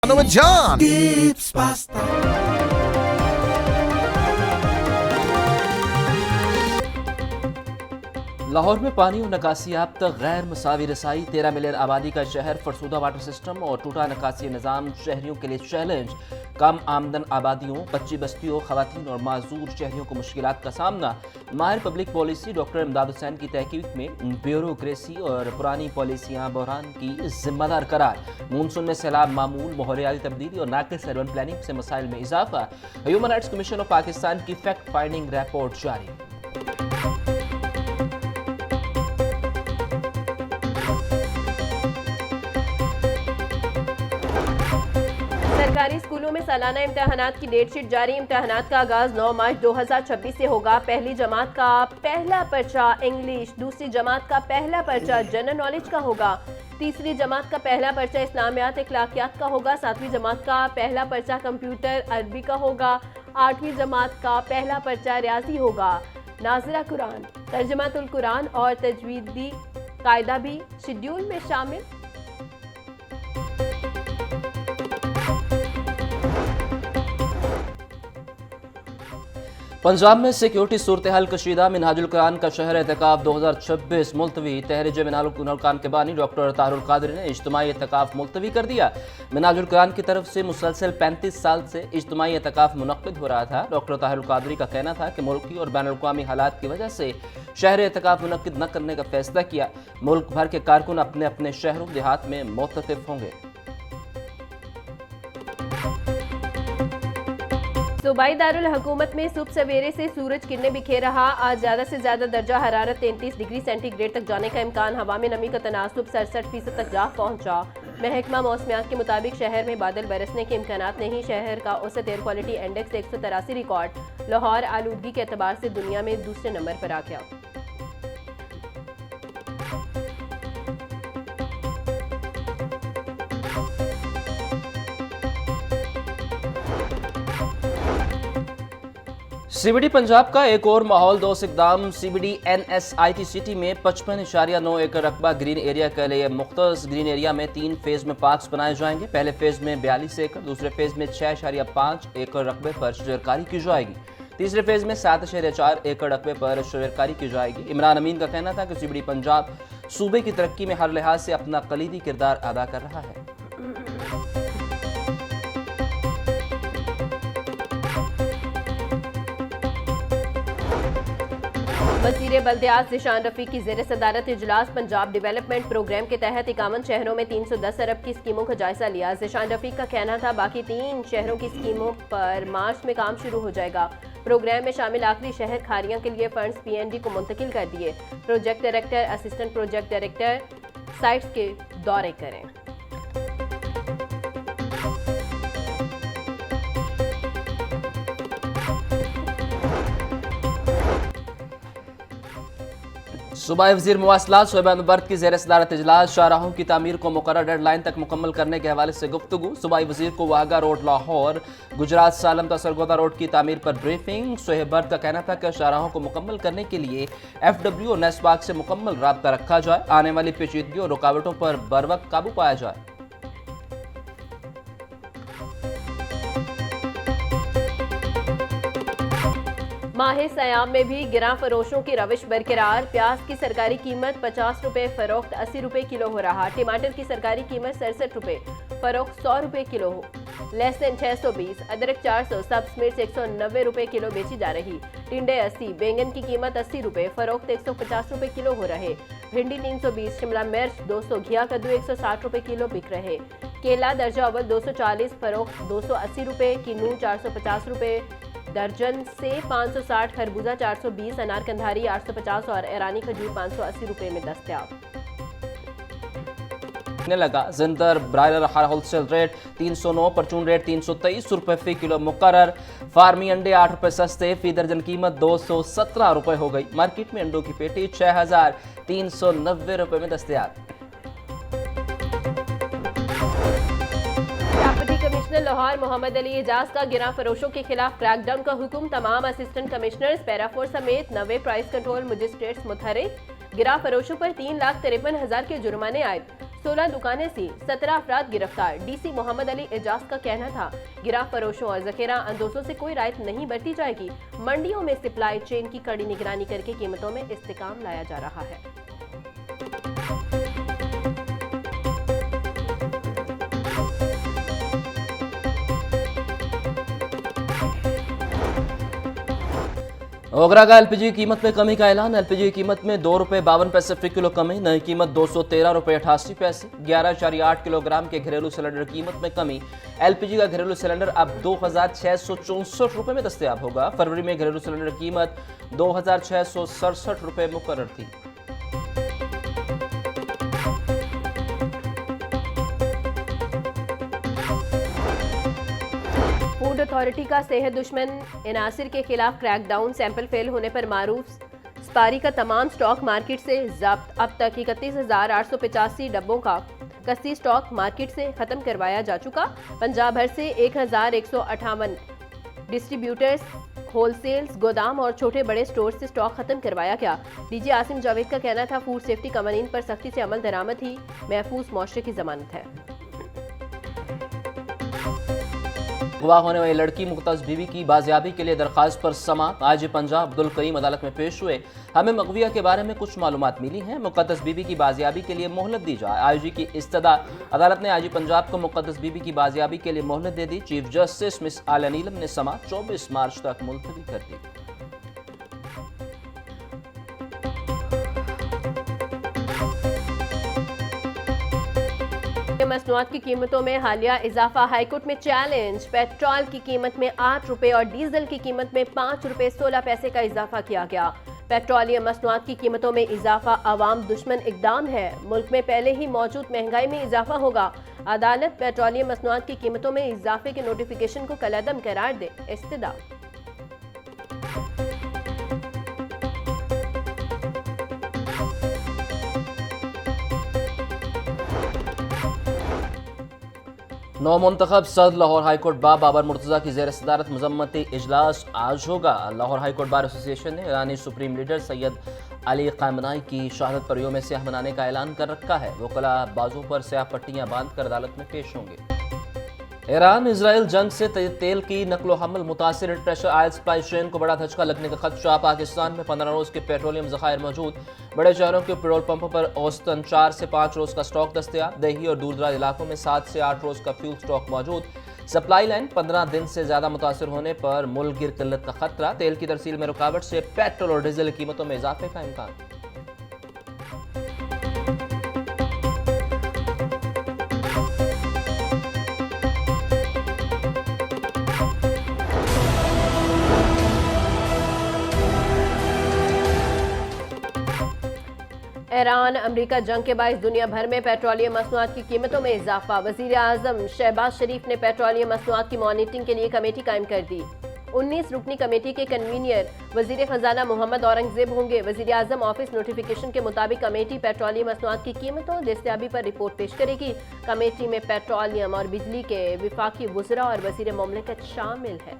with John. Tips Pasta. Lahore में पानी और नकासियाब तक गैर मसावी रसाई। 13 मिलियन आबादी का शहर, फरसूदा वाटर सिस्टम और टूटा नकासी निज़ाम शहरियों के लिए चैलेंज। कम आमदन आबादियों, कच्ची बस्तियों, खवातीन और माजूर शहरियों को मुश्किलात का सामना। माहिर पब्लिक पॉलिसी डॉक्टर इमदाद हुसैन की तहकीक में ब्यूरोक्रेसी और पुरानी पॉलिसियाँ बहरान की जिम्मेदार करार। मानसून में सैलाब मामूल, माहौलियाती तब्दीली और नाकिस अर्बन प्लानिंग से मसाइल में इजाफा। Human rights commission of Pakistan की फैक्ट फाइंडिंग रिपोर्ट जारी। सरकारी स्कूलों में सालाना इम्तहानात की डेट शीट जारी। इम्तहानात का आगाज 9 मार्च 2026 से होगा। पहली जमात का पहला पर्चा इंग्लिश, दूसरी जमात का पहला पर्चा जनरल नॉलेज का होगा, तीसरी जमात का पहला पर्चा इस्लामियात इखलाकियात का होगा, सातवीं जमात का पहला पर्चा कंप्यूटर अरबी का होगा, आठवीं जमात का पहला पर्चा रियाजी होगा। नाज़िरा कुरान, तर्जमातुल कुरान और तजवीदी कायदा भी शेड्यूल में शामिल। पंजाब में सिक्योरिटी सूरत हाल कशीदा। मिनहाजुल कुरान का शहर एहतिकाफ 2026 मुलतवी। तहरीर मिनहाजुल कुरान के बानी डॉक्टर तारुल कादरी ने इज्तिमाई एहतिकाफ मुलतवी कर दिया। मिनहाजुल कुरान की तरफ से मुसलसल 35 साल से इज्तिमाई एहतिकाफ मुनक्किद हो रहा था। डॉक्टर तारुल कादरी का कहना था कि मुल्की और बैनुल अक़वामी हालात की वजह से शहर एहतिकाफ मुनक्किद न करने का फैसला किया। मुल्क भर के कारकुन अपने अपने शहरों देहात में मुतक़िफ़ होंगे। सूबाई दारुल हुकूमत में सुबह सवेरे से सूरज किरणें बिखेर रहा। आज ज़्यादा से ज़्यादा दर्जा हरारत 33 डिग्री सेंटीग्रेड तक जाने का इम्कान। हवा में नमी का तनासुब 67% तक जा पहुंचा। महकमा मौसमियात के मुताबिक शहर में बादल बरसने के इम्कानात नहीं। शहर का औसत air quality index 183 record. Lahore आलूदगी के एतबार से दुनिया में दूसरे नंबर पर आ गया। सीबीडी पंजाब का एक और माहौल दोस्त इकदाम। सीबीडी NSIT सिटी में 55.9 एकड़ रकबा ग्रीन एरिया के लिए मुख्तस। ग्रीन एरिया में 3 फेज में पार्क्स बनाए जाएंगे। पहले फेज में 42 एकड़, दूसरे फेज में 6.5 एकड़ रकबे पर शजरकारी की जाएगी, तीसरे फेज में 7.4 एकड़ रकबे पर शजरकारी की जाएगी। इमरान अमीन का कहना था कि सीबीडी पंजाब सूबे की तरक्की में हर लिहाज से अपना कलीदी किरदार अदा कर रहा है। वज़ीर बल्दियात ज़िशान रफ़ीक की ज़ेर सदारत इजलास। पंजाब डेवलपमेंट प्रोग्राम के तहत 51 शहरों में 310 अरब की स्कीमों का जायजा लिया। ज़िशान रफ़ीक का कहना था बाकी 3 शहरों की स्कीमों पर मार्च में काम शुरू हो जाएगा। प्रोग्राम में शामिल आखिरी शहर खारियां के लिए फंड्स PND को मुंतकिल कर दिए। Project director, assistant project director sites के दौरे करें। सूबाई वज़ीर मवासलात शोएब अनवर की ज़ेर सदारत इजलास। शाहराहों की तामीर को मुकर्रर डेडलाइन तक मुकम्मल करने के हवाले से गुफ्तगू। सूबाई वज़ीर को वाघा रोड लाहौर, गुजरात सालम ता सरगोदा रोड की तामीर पर ब्रीफिंग। शोएब बर्द का कहना था कि शाहराहों को मुकम्मल करने के लिए FW और नेस्बाग से मुकम्मल राब्ता रखा जाए। आने वाली पेचीदगियों और रुकावटों पर बर वक्त काबू पाया जाए। माह सयाम में भी गिरां फरोशों की रविश बरकरार। प्याज की सरकारी कीमत 50 रुपये फरोख्त 80 रुपये किलो हो रहा। टमाटर की सरकारी कीमत 67 रुपये फरोख्त 100 रुपये किलो हो। लहसुन 620, अदरक 400, सब्ज मिर्च 190 रुपये किलो बेची जा रही। टिंडे 80, बैंगन की कीमत 80 रुपये फरोख्त 150 रुपये किलो हो रहे। भिंडी 320, शिमला मिर्च 200, घिया कद्दू 160 रुपये किलो बिक रहे। केला दर्जा अव्वल 240 फरोख्त 280 रुपये, किन्नू 450 रुपये दर्जन से 560, खरबूजा 420, अनार कंधारी 850 और ईरानी खजूर 580 रुपये में दस्तयाब लगा। जिंदर ब्रायलर हर होलसेल रेट 309, परचून रेट 323 रुपये फी किलो मुकर्रर। फार्मी अंडे 8 रुपये सस्ते, फी दर्जन कीमत 217 रुपये हो गई। मार्केट में अंडों की पेटी 6390 रुपये में दस्तयाब। कमिश्नर लाहौर मोहम्मद अली एजाज का गिरां फरोशों के खिलाफ क्रैकडाउन का हुक्म। तमाम असिस्टेंट कमिश्नर्स, पैराफोर्स समेत 90 प्राइस कंट्रोल मजिस्ट्रेट्स मुतहरिक। गिरां फरोशों पर 3,53,000 के जुर्माने आए। 16 दुकानें सी, 17 अफराद गिरफ्तार। डीसी मोहम्मद अली एजाज का कहना था, गिरा फरोशों और जखेरा अंदोजों से कोई रायत नहीं बरती जाएगी। मंडियों में सप्लाई चेन की कड़ी निगरानी करके कीमतों में इस्तेकाम लाया जा रहा है। ओगरा का एलपीजी कीमत में कमी का ऐलान। एलपीजी की कीमत में ₹2.52 फी किलो कमी। नई कीमत ₹213.88। 11.8 किलोग्राम के घरेलू सिलेंडर कीमत में कमी। एलपीजी का घरेलू सिलेंडर अब ₹2,664 में दस्तयाब होगा। फरवरी में घरेलू सिलेंडर कीमत ₹2,667 मुकर्रर थी। फूड अथॉरिटी का सेहत दुश्मन इनासिर के खिलाफ क्रैकडाउन। सैंपल फेल होने पर मारूफ स्पारी का तमाम स्टॉक मार्केट से जब्त। अब तक 31,885 डब्बों का कस्ती स्टॉक मार्केट से खत्म करवाया जा चुका। पंजाब भर से 1,158 डिस्ट्रीब्यूटर्स, होलसेल्स, गोदाम और छोटे बड़े स्टोर से स्टॉक खत्म करवाया गया। डीजी आसिम जावेद का कहना था, फूड सेफ्टी कवानीन पर सख्ती से अमल दरामद ही महफूज मुआशरे की जमानत है। गवाह होने वाली लड़की मुख्तस बीवी की बाजियाबी के लिए दरख्वास्त पर समाअत। आईजी पंजाब अब्दुल करीम अदालत में पेश हुए। हमें मगविया के बारे में कुछ मालूमात मिली हैं, मुक़द्दस बीवी की बाजियाबी के लिए मोहलत दी जाए। आईजी की इस्तदा। अदालत ने आईजी पंजाब को मुक़द्दस बीवी की बाजियाबी के लिए मोहलत दे दी। चीफ जस्टिस मिस आलिया नीलम ने समाअत 24 मार्च तक मुलतवी कर दी। मसनूआत की कीमतों में हालिया इजाफा। हाईकोर्ट में चैलेंज। पेट्रोल की कीमत में ₹8 और डीजल की कीमत में ₹5.16 का इजाफा किया गया। पेट्रोलियम मसनूआत की कीमतों में इजाफा अवाम दुश्मन इकदाम है। मुल्क में पहले ही मौजूद महंगाई में इजाफा होगा। अदालत पेट्रोलियम मसनूआत की कीमतों में इजाफे के नोटिफिकेशन को कलअदम करार दे। इस्तदा। नौ मुंतखब सदर लाहौर हाईकोर्ट बाबर मुर्तज़ा की ज़ेर सदारत मजम्मती इजलास आज होगा। लाहौर हाईकोर्ट बार एसोसिएशन ने ईरानी सुप्रीम लीडर सैयद अली ख़ामनेई की शहादत पर यौम स्याह मनाने का ऐलान कर रखा है। वकला बाजू पर स्याह पट्टियाँ बांध कर अदालत में पेश होंगे। ईरान इसराइल जंग से तेल की नकलो हमल मुतासिर इंटरनेशनल ऑयल सप्लाई चेन को बड़ा धचका लगने का खदशा। पाकिस्तान में 15 रोज के पेट्रोलियम ज़खायर मौजूद। बड़े शहरों के पेट्रोल पंपों पर औसतन 4 से 5 रोज का स्टॉक दस्तयाब। दही और दूर दराज इलाकों में 7 से 8 रोज का फ्यूल स्टॉक मौजूद। सप्लाई लाइन 15 दिन से ज्यादा मुतासर होने पर मुल्क गिर किल्लत का खतरा। तेल की तरसील में रुकावट से पेट्रोल और डीजल की कीमतों में इजाफे का इम्कान। ईरान अमरीका जंग के बायस दुनिया भर में पेट्रोलियम मसनूआत की कीमतों में इजाफा। वजीर आजम शहबाज शरीफ ने पेट्रोलियम मसनूआत की मॉनिटरिंग के लिए कमेटी कायम कर दी। 19 रुकनी कमेटी के कन्वीनियर वजीर खजाना मोहम्मद औरंगजेब होंगे। वजीर आजम ऑफिस नोटिफिकेशन के मुताबिक कमेटी पेट्रोलियम मसनूआत की कीमतों और दस्तयाबी पर रिपोर्ट पेश करेगी। कमेटी में पेट्रोलियम और बिजली के विफाकी वुज़रा और वजीर मुमलिकत शामिल है।